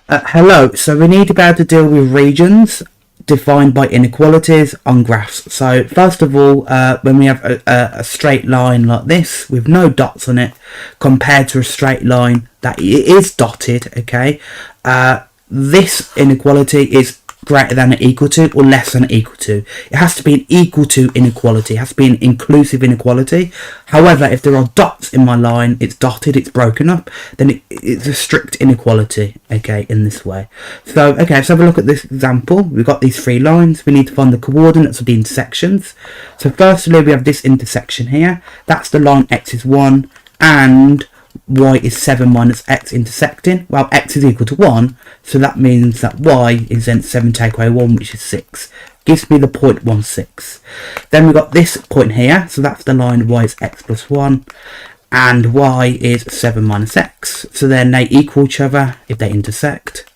Hello, so we need to be able to deal with regions defined by inequalities on graphs. So first of all, when we have a straight line like this with no dots on it compared to a straight line that is dotted, okay, this inequality is greater than or equal to or less than or equal to. It has to be an equal to inequality. It has to be an inclusive inequality. However, if there are dots in my line, it's dotted, it's broken up, then it's a strict inequality, okay, in this way. So, okay, let's have a look at this example. We've got these three lines. We need to find the coordinates of the intersections. So firstly, we have this intersection here. That's the line x is 1 and y is 7 minus x intersecting. Well, x is equal to 1, so that means that y is then 7 take away 1, which is 6. Gives me the point 0.16. Then we've got this point here, so that's the line y is x plus 1, and y is 7 minus x. So then they equal each other if they intersect.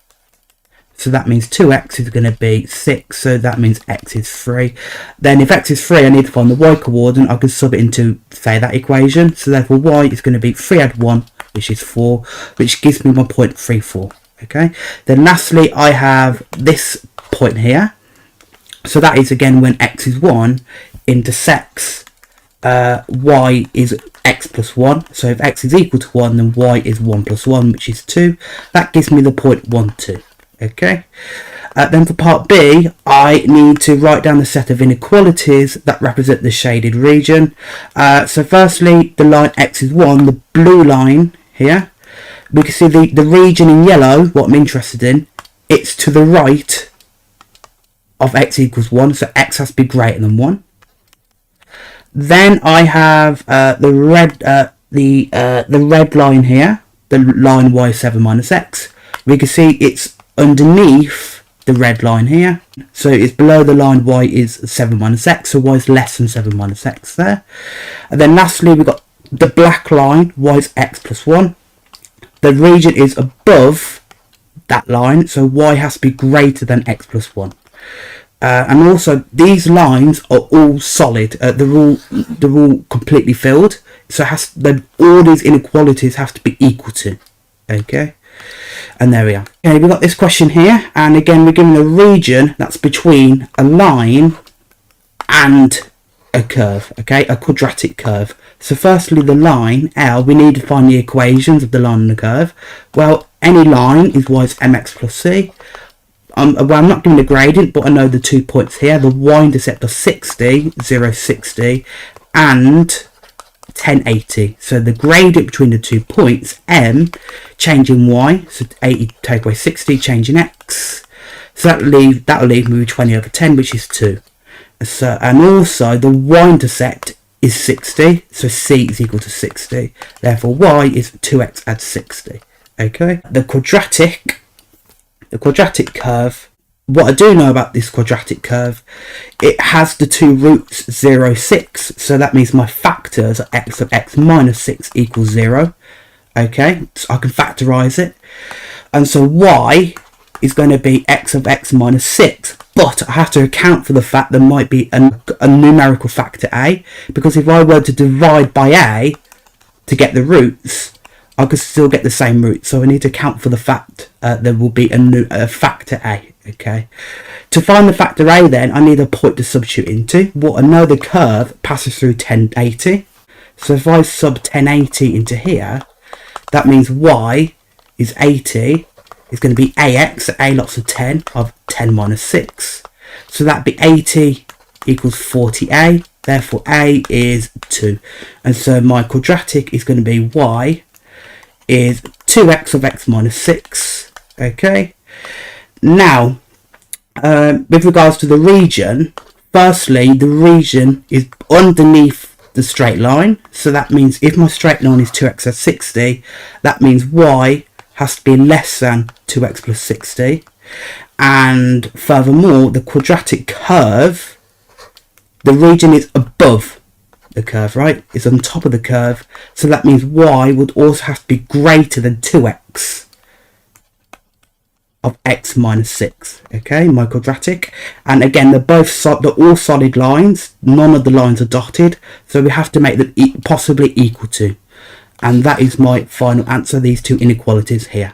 So that means 2x is going to be 6, so that means x is 3. Then if x is 3, I need to find the y coordinate. I can sub it into, say, that equation. So therefore y is going to be 3 add 1, which is 4, which gives me my point 34. Okay. Then lastly, I have this point here. So that is, again, when x is 1, intersects y is x plus 1. So if x is equal to 1, then y is 1 plus 1, which is 2. That gives me the point 1, 2. Okay, then for part B, I need to write down the set of inequalities that represent the shaded region. So firstly, the line x is 1, the blue line here, we can see the region in yellow, what I'm interested in, it's to the right of x equals 1, so x has to be greater than 1. Then I have the red line here, the line y is 7 minus x. We can see it's underneath the red line here, so it's below the line y is 7 minus x, so y is less than 7 minus x there. And then lastly, we've got the black line, y is x plus 1. The region is above that line, so y has to be greater than x plus 1. And also these lines are all solid, they're all completely filled, so all these inequalities have to be equal to. Okay. And there we are. Okay, we've got this question here, and again we're given a region that's between a line and a curve, okay, a quadratic curve. So firstly, the line L, we need to find the equations of the line and the curve. Well, any line is y is mx plus c. Well, I'm not given a gradient, but I know the 2 points here. The y-intercept are 60, 0, 60, and 1080. So the gradient between the 2 points, m, changing y, so 80 take away 60, changing x. So that'll leave me with 20 over 10, which is 2. So, and also the y-intercept is 60, so c is equal to 60. Therefore y is 2x add 60. Okay. The quadratic curve. What I do know about this quadratic curve, it has the two roots 0, 6. So that means my factors are x of x minus 6 equals 0. Okay, so I can factorize it. And so y is going to be x of x minus 6. But I have to account for the fact there might be a numerical factor a. Because if I were to divide by a to get the roots, I could still get the same root. So I need to account for the fact there will be a factor a. Okay, to find the factor a, then I need a point to substitute into. Well, I know the curve passes through 1080, so if I sub 1080 into here, that means y is 80 is going to be ax, a lots of 10 of 10 minus 6, so that'd be 80 equals 40a. Therefore a is 2, and so my quadratic is going to be y is 2x of x minus 6. Okay. Now, with regards to the region, firstly, the region is underneath the straight line. So that means if my straight line is 2x at 60, that means y has to be less than 2x plus 60. And furthermore, the quadratic curve, the region is above the curve, right? It's on top of the curve. So that means y would also have to be greater than 2x of x minus 6. Okay, my quadratic. And again, they're all solid lines. None of the lines are dotted, so we have to make them possibly equal to. And that is my final answer, these two inequalities here.